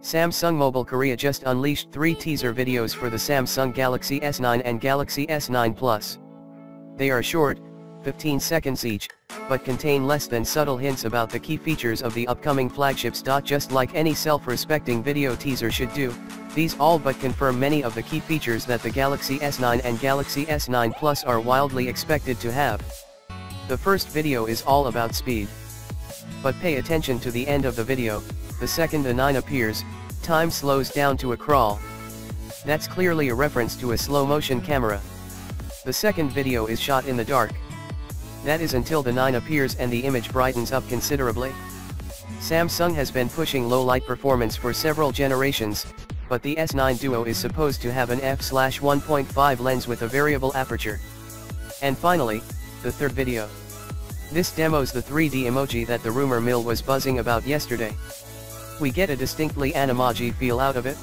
Samsung Mobile Korea just unleashed 3 teaser videos for the Samsung Galaxy S9 and Galaxy S9 Plus. They are short, 15 seconds each, but contain less than subtle hints about the key features of the upcoming flagships. Just like any self-respecting video teaser should do, these all but confirm many of the key features that the Galaxy S9 and Galaxy S9 Plus are wildly expected to have. The first video is all about speed. But pay attention to the end of the video. The second the 9 appears, time slows down to a crawl. That's clearly a reference to a slow-motion camera. The second video is shot in the dark. That is until the 9 appears and the image brightens up considerably. Samsung has been pushing low-light performance for several generations, but the S9 Duo is supposed to have an f/1.5 lens with a variable aperture. And finally, the third video. This demos the 3D emoji that the rumor mill was buzzing about yesterday. We get a distinctly Animoji feel out of it.